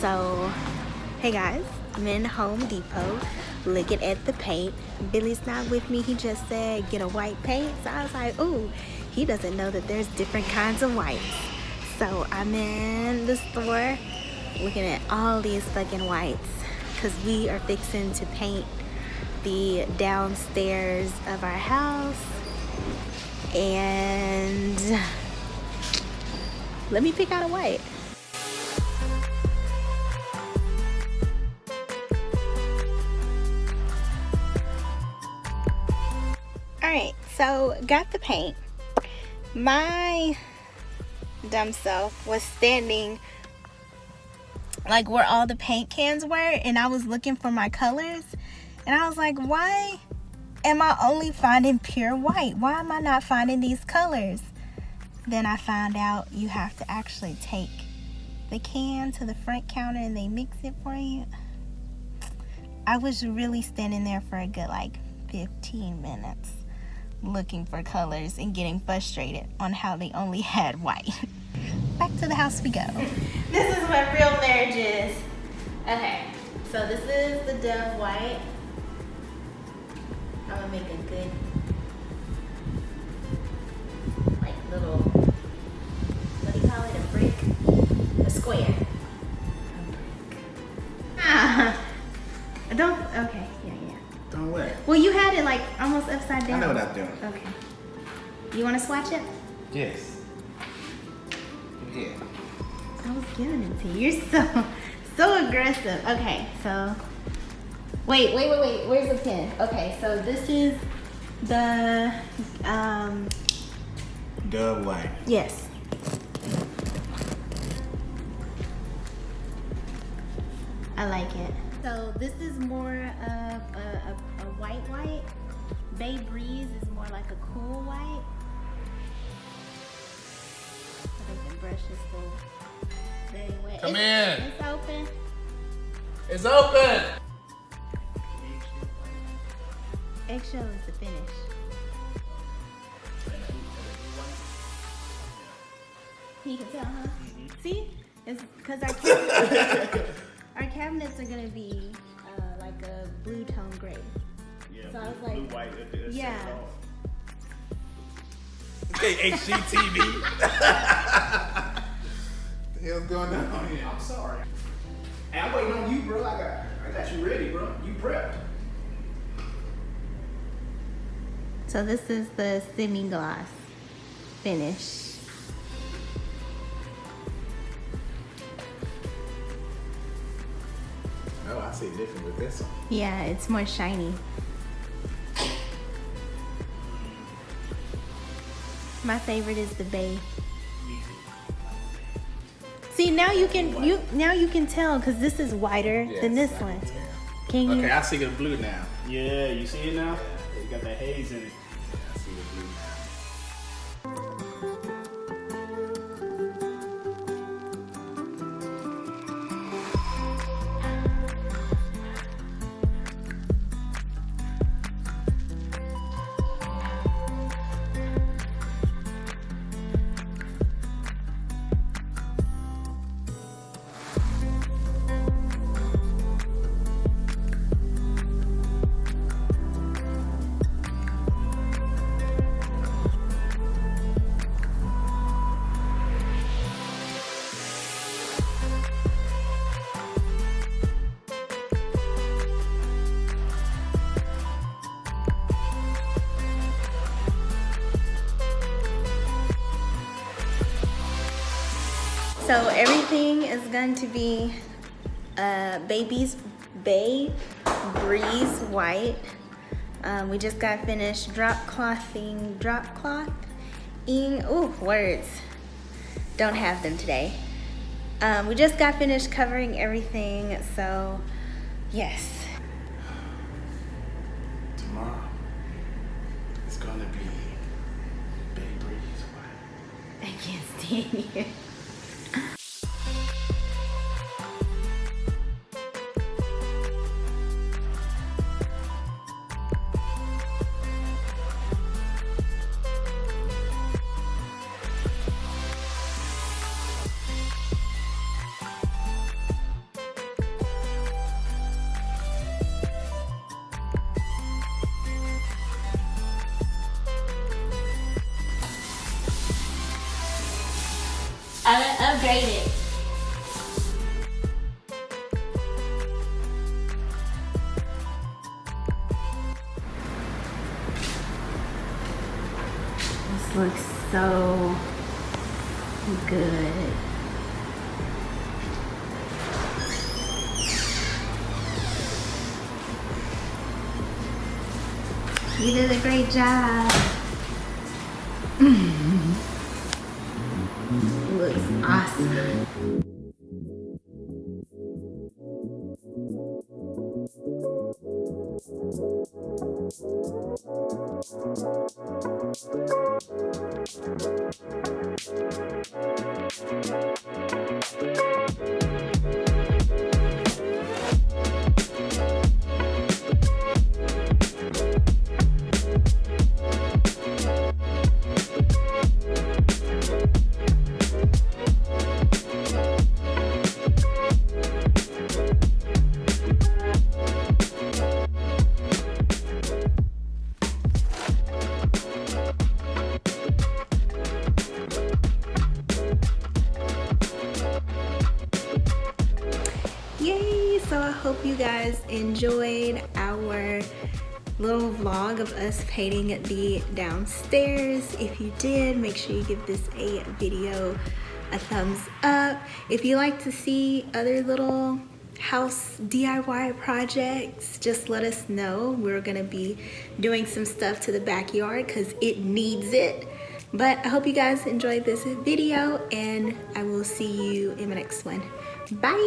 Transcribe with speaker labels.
Speaker 1: So, hey guys, I'm in Home Depot looking at the paint. Billy's not with me. He just said get a white paint. So I was like, ooh, he doesn't know that there's different kinds of whites. So I'm in the store looking at all these fucking whites because we are fixing to paint the downstairs of our house. And let me pick out a white. Alright, so got the paint. My dumb self was standing like where all the paint cans were, and I was looking for my colors, and I was like, why am I only finding pure white? Why am I not finding these colors? Then I found out you have to actually take the can to the front counter and they mix it for you. I was really standing there for a good like 15 minutes looking for colors and getting frustrated on how they only had white. Back to the house we go. This is what real marriage is. Okay, so this is the Dove white. I'm gonna make a good, like little, what do you call it? A brick? A square. A brick. Ah, don't, okay, yeah.
Speaker 2: Don't what?
Speaker 1: Well, you had it like almost upside down.
Speaker 2: I know what I'm doing.
Speaker 1: Okay. You want to swatch it?
Speaker 2: Yes. Yeah.
Speaker 1: I was giving it to you. You're so aggressive. Okay, so wait. Where's the pen? Okay, so this is the
Speaker 2: Dove white.
Speaker 1: yes. I like it. So this is more of a white. Bay Breeze is more like a cool white. I think the brush is still very wet.
Speaker 2: Come in.
Speaker 1: It's open.
Speaker 2: It's open.
Speaker 1: Eggshell is the finish. You can tell, huh? See? It's because our cabinets are gonna be like a blue tone gray.
Speaker 3: Yeah,
Speaker 1: So I was
Speaker 3: blue,
Speaker 1: like,
Speaker 3: blue, white,
Speaker 1: yeah.
Speaker 2: Okay, HGTV. The hell's going on here?
Speaker 3: I'm sorry. Hey, I'm waiting on you, bro. I got you ready, bro. You prepped.
Speaker 1: So this is the semi-gloss finish.
Speaker 2: Oh, I see different with this one.
Speaker 1: Yeah, it's more shiny. My favorite is the bay. See, now you can tell because this is whiter than this one. Can you?
Speaker 2: Okay, I see the blue now.
Speaker 3: Yeah, you see it now? You got that haze in it.
Speaker 2: I see the blue now.
Speaker 1: So everything is going to be Bay Breeze white. We just got finished drop clothing. Ooh, words. Don't have them today. We just got finished covering everything, so yes.
Speaker 2: Tomorrow, it's gonna be Bay Breeze white.
Speaker 1: I can't stand you. made it. This looks so good. You did a great job. Looks awesome. Yay! So I hope you guys enjoyed our little vlog of us painting the downstairs. If you did, make sure you give this video a thumbs up. If you like to see other little house DIY projects, just let us know. We're gonna be doing some stuff to the backyard because it needs it. But I hope you guys enjoyed this video, and I will see you in my next one. Bye!